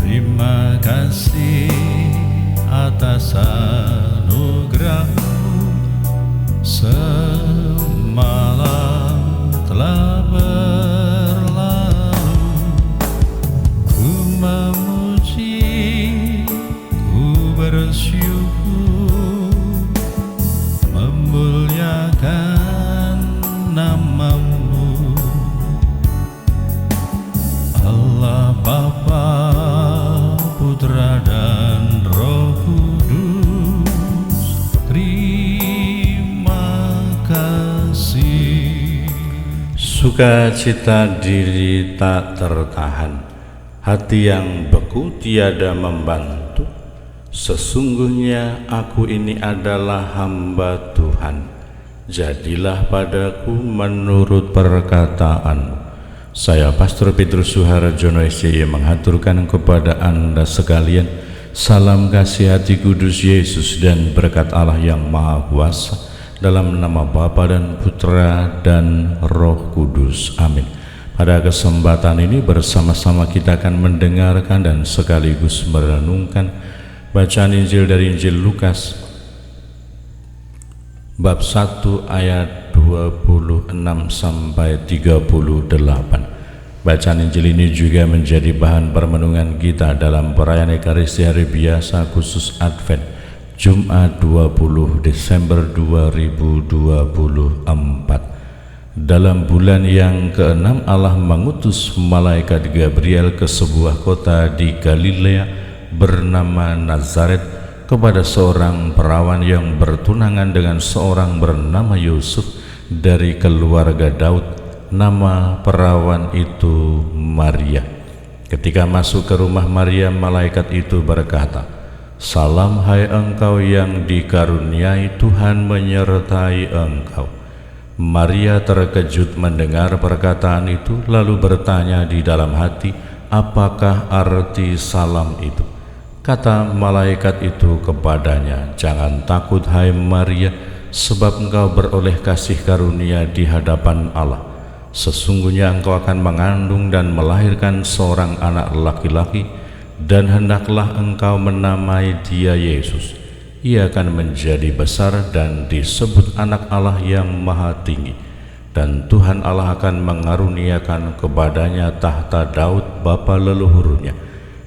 Terima kasih atas anugerah-Mu. Semalam telah berlalu, ku memuji, ku bersyukur, memuliakan nama-Mu. Allah Bapa, Putra dan Roh Kudus, terima kasih. Sukacita diri tak tertahan, hati yang beku tiada membantu. Sesungguhnya aku ini adalah hamba Tuhan, jadilah padaku menurut perkataan-Mu. Saya Pastor Petrus Suharjono SCY menghaturkan kepada Anda sekalian salam kasih hati kudus Yesus dan berkat Allah yang Maha Kuasa, dalam nama Bapa dan Putra dan Roh Kudus. Amin. Pada kesempatan ini bersama-sama kita akan mendengarkan dan sekaligus merenungkan bacaan Injil dari Injil Lukas bab 1 ayat 26 sampai 38. Bacaan Injil ini juga menjadi bahan permenungan kita dalam perayaan Ekaristi Hari Biasa khusus Advent Jumat 20 Desember 2024. Dalam bulan yang ke-6 Allah mengutus malaikat Gabriel ke sebuah kota di Galilea bernama Nazaret kepada seorang perawan yang bertunangan dengan seorang bernama Yusuf dari keluarga Daud. Nama perawan itu Maria. Ketika masuk ke rumah Maria, malaikat itu berkata, "Salam hai engkau yang dikaruniai, Tuhan menyertai engkau." Maria terkejut mendengar perkataan itu, lalu bertanya di dalam hati, apakah arti salam itu? Kata malaikat itu kepadanya, "Jangan takut hai Maria, sebab engkau beroleh kasih karunia di hadapan Allah. Sesungguhnya engkau akan mengandung dan melahirkan seorang anak laki-laki, dan hendaklah engkau menamai dia Yesus. Ia akan menjadi besar dan disebut anak Allah yang Maha Tinggi, dan Tuhan Allah akan mengaruniakan kepadanya tahta Daud bapa leluhurnya.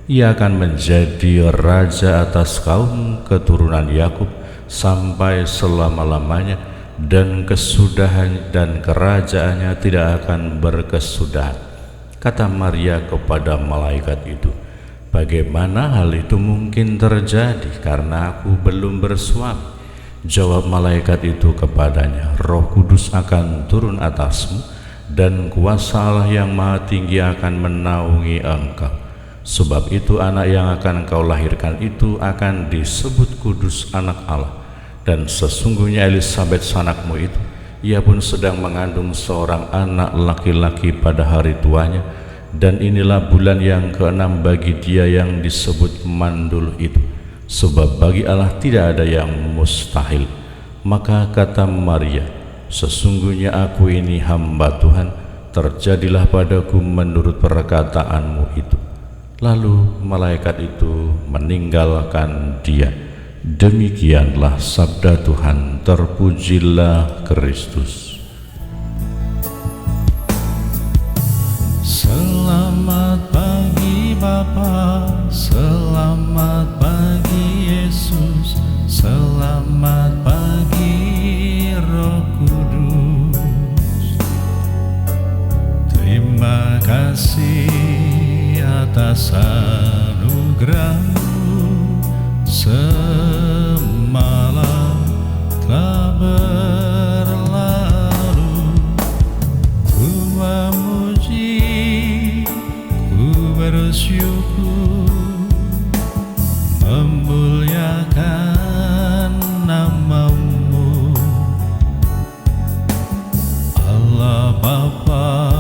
Ia akan menjadi raja atas kaum keturunan Yakub sampai selama-lamanya, dan kesudahan dan kerajaannya tidak akan berkesudahan." Kata Maria kepada malaikat itu, "Bagaimana hal itu mungkin terjadi karena aku belum bersuami?" Jawab malaikat itu kepadanya, "Roh Kudus akan turun atasmu, dan kuasa Allah yang Maha Tinggi akan menaungi engkau. Sebab itu anak yang akan engkau lahirkan itu akan disebut kudus, anak Allah. Dan sesungguhnya Elisabet sanakmu itu, ia pun sedang mengandung seorang anak laki-laki pada hari tuanya, dan inilah bulan yang ke-6 bagi dia yang disebut mandul itu, sebab bagi Allah tidak ada yang mustahil." Maka kata Maria, "Sesungguhnya aku ini hamba Tuhan, terjadilah padaku menurut perkataanmu itu." Lalu malaikat itu meninggalkan dia. Demikianlah sabda Tuhan, terpujilah Kristus. Selamat pagi Bapa, selamat pagi Yesus, selamat pagi Roh Kudus. Terima kasih atas anugerah-Mu. Semalam telah berlalu, ku memuji, ku bersyukur, memuliakan nama-Mu. Allah Bapa,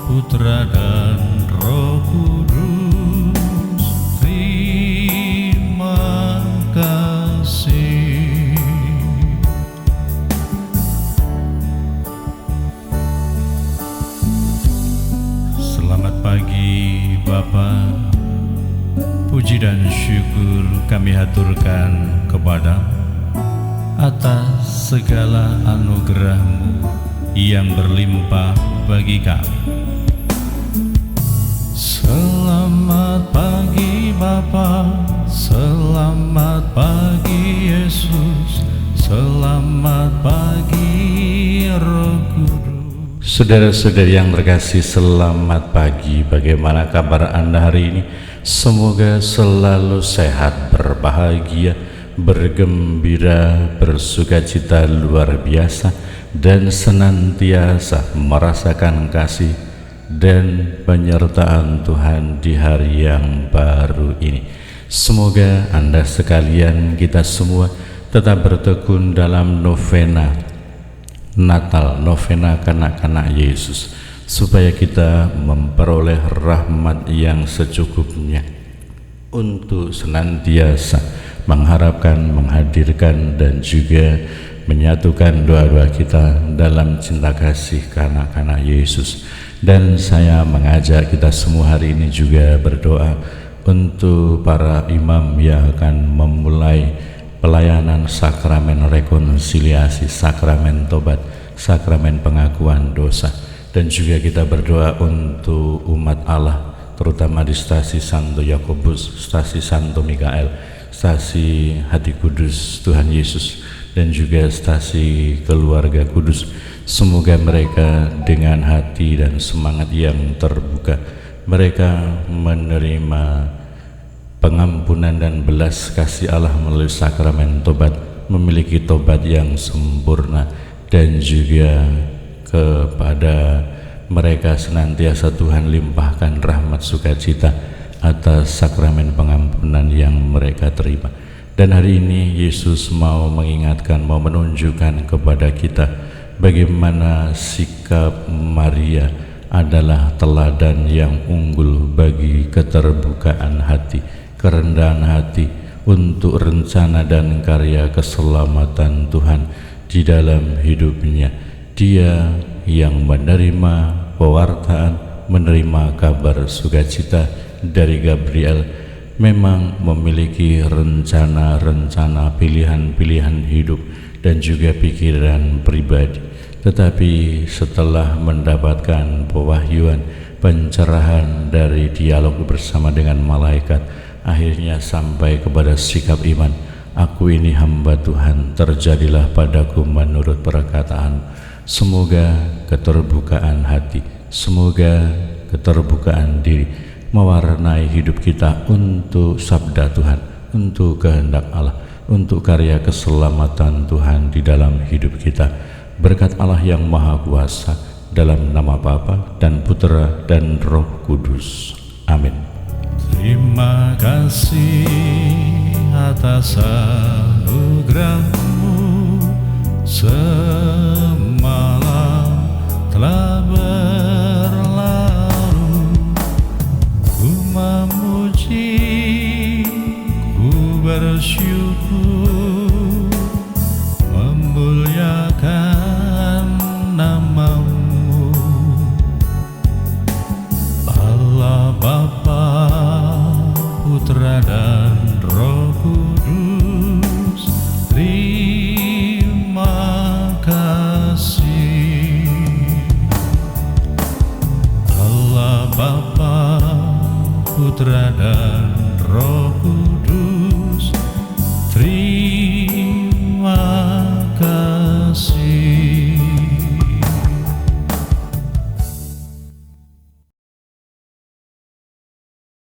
Putra dan Roh Kudus, terima kasih. Selamat pagi Bapak, Puji dan syukur kami haturkan kepada-Mu atas segala anugerah-Mu yang berlimpah bagi kami. Selamat pagi Bapa, selamat pagi Yesus, selamat pagi Roh Kudus. Saudara-saudari yang terkasih, selamat pagi. Bagaimana kabar Anda hari ini? Semoga selalu sehat, berbahagia, bergembira, bersukacita luar biasa, dan senantiasa merasakan kasih dan penyertaan Tuhan di hari yang baru ini. Semoga Anda sekalian, kita semua tetap bertekun dalam novena Natal, novena kanak-kanak Yesus, supaya kita memperoleh rahmat yang secukupnya untuk senantiasa mengharapkan, menghadirkan, dan juga menyatukan doa-doa kita dalam cinta kasih kanak-kanak Yesus. Dan saya mengajak kita semua hari ini juga berdoa untuk para imam yang akan memulai pelayanan sakramen rekonsiliasi, sakramen tobat, sakramen pengakuan dosa. Dan juga kita berdoa untuk umat Allah, terutama di stasi Santo Yakobus, stasi Santo Mikael, stasi Hati Kudus Tuhan Yesus, dan juga stasi Keluarga Kudus. Semoga mereka dengan hati dan semangat yang terbuka, mereka menerima pengampunan dan belas kasih Allah melalui sakramen tobat, memiliki tobat yang sempurna, dan juga kepada mereka senantiasa Tuhan limpahkan rahmat sukacita atas sakramen pengampunan yang mereka terima. Dan hari ini Yesus mau mengingatkan, mau menunjukkan kepada kita bagaimana sikap Maria adalah teladan yang unggul bagi keterbukaan hati, kerendahan hati untuk rencana dan karya keselamatan Tuhan di dalam hidupnya. Dia yang menerima pewartaan, menerima kabar sukacita dari Gabriel, memang memiliki rencana-rencana, pilihan-pilihan hidup dan juga pikiran pribadi. Tetapi setelah mendapatkan pewahyuan, pencerahan dari dialog bersama dengan malaikat, akhirnya sampai kepada sikap iman. Aku ini hamba Tuhan, terjadilah padaku menurut perkataan. Semoga keterbukaan hati, semoga keterbukaan diri mewarnai hidup kita untuk sabda Tuhan, untuk kehendak Allah, untuk karya keselamatan Tuhan di dalam hidup kita. Berkat Allah yang Maha Kuasa, dalam nama Bapa dan Putera dan Roh Kudus. Amin. Terima kasih atas anugerah-Mu, semalam telah berlalu. Ku memuji, ku bersyukur, memuliakan nama-Mu. Allah Bapa, Putra dan Roh Kudus, terima kasih. Allah Bapa, Putra dan Roh Kudus,